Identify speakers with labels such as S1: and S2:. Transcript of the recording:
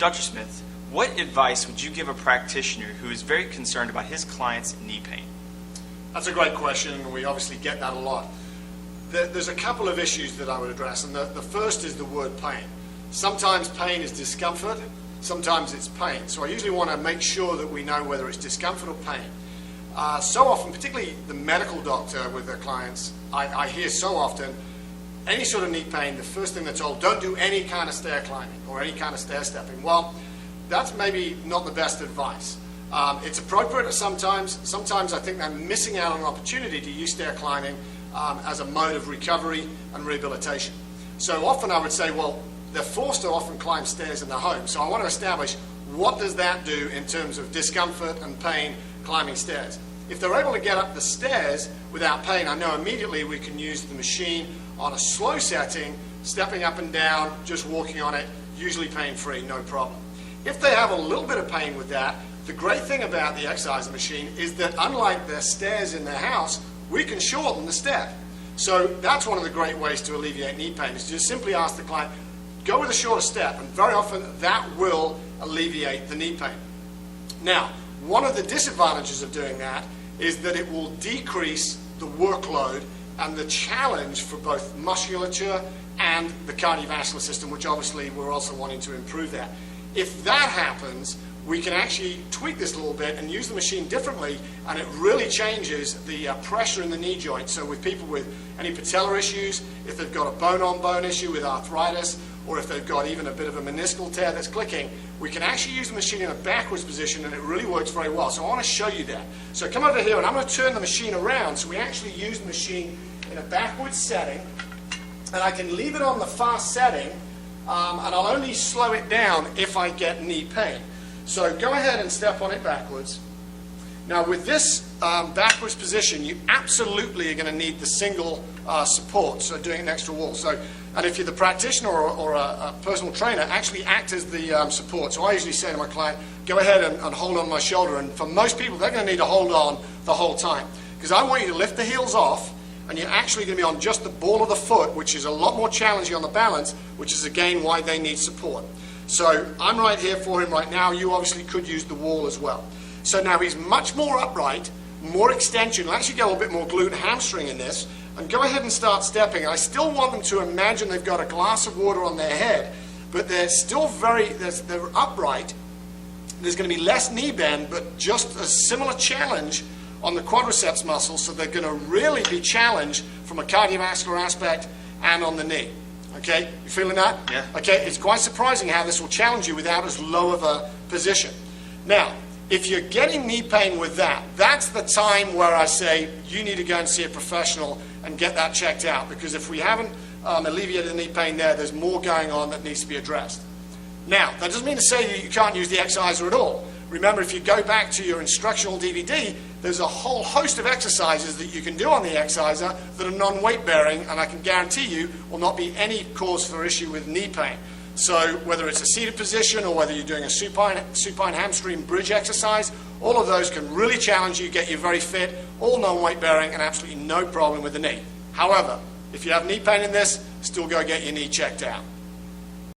S1: Dr. Smith, what advice would you give a practitioner who is very concerned about his client's knee pain?
S2: That's a great question, and we obviously get that a lot. There's a couple of issues that I would address, and the first is the word pain. Sometimes pain is discomfort, sometimes it's pain. So I usually want to make sure that we know whether it's discomfort or pain. So often, particularly the medical doctor with their clients, I hear so often, any sort of knee pain, the first thing they're told, don't do any kind of stair climbing or any kind of stair stepping. Well, that's maybe not the best advice. It's appropriate sometimes. Sometimes I think they're missing out on an opportunity to use stair climbing as a mode of recovery and rehabilitation. So often I would say, well, they're forced to often climb stairs in their home. So I want to establish what does that do in terms of discomfort and pain climbing stairs. If they're able to get up the stairs without pain, I know immediately we can use the machine on a slow setting, stepping up and down, just walking on it, usually pain-free, no problem. If they have a little bit of pain with that, the great thing about the Xiser machine is that unlike their stairs in their house, we can shorten the step. So that's one of the great ways to alleviate knee pain, is to just simply ask the client, go with a shorter step, and very often that will alleviate the knee pain. Now, one of the disadvantages of doing that is that it will decrease the workload and the challenge for both musculature and the cardiovascular system, which obviously we're also wanting to improve that. If that happens, we can actually tweak this a little bit and use the machine differently, and it really changes the pressure in the knee joint. So with people with any patellar issues, if they've got a bone-on-bone issue with arthritis, or if they've got even a bit of a meniscal tear that's clicking, we can actually use the machine in a backwards position, and it really works very well. So I want to show you that. So come over here, and I'm going to turn the machine around, so we actually use the machine in a backwards setting, and I can leave it on the fast setting, and I'll only slow it down if I get knee pain. So go ahead and step on it backwards. Now with this backwards position, you absolutely are going to need the single support, so doing it next to a wall. So, and if you're the practitioner or a personal trainer, actually act as the support. So I usually say to my client, go ahead and hold on my shoulder. And for most people, they're going to need to hold on the whole time, because I want you to lift the heels off, and you're actually going to be on just the ball of the foot, which is a lot more challenging on the balance, which is again why they need support. So I'm right here for him right now. You obviously could use the wall as well. So now he's much more upright, more extension. You'll actually get a little bit more glute and hamstring in this. And go ahead and start stepping. I still want them to imagine they've got a glass of water on their head, but they're still they're upright. There's going to be less knee bend, but just a similar challenge on the quadriceps muscle, so they're going to really be challenged from a cardiovascular aspect and on the knee. Okay, you feeling that?
S1: Yeah.
S2: Okay, it's quite surprising how this will challenge you without as low of a position. Now, if you're getting knee pain with that, that's the time where I say you need to go and see a professional and get that checked out, because if we haven't alleviated the knee pain there, there's more going on that needs to be addressed. Now, that doesn't mean to say that you can't use the Xiser at all. Remember, if you go back to your instructional DVD, there's a whole host of exercises that you can do on the Xiser that are non-weight bearing, and I can guarantee you will not be any cause for issue with knee pain. So whether it's a seated position or whether you're doing a supine hamstring bridge exercise, all of those can really challenge you, get you very fit, all non-weight bearing, and absolutely no problem with the knee. However, if you have knee pain in this, still go get your knee checked out.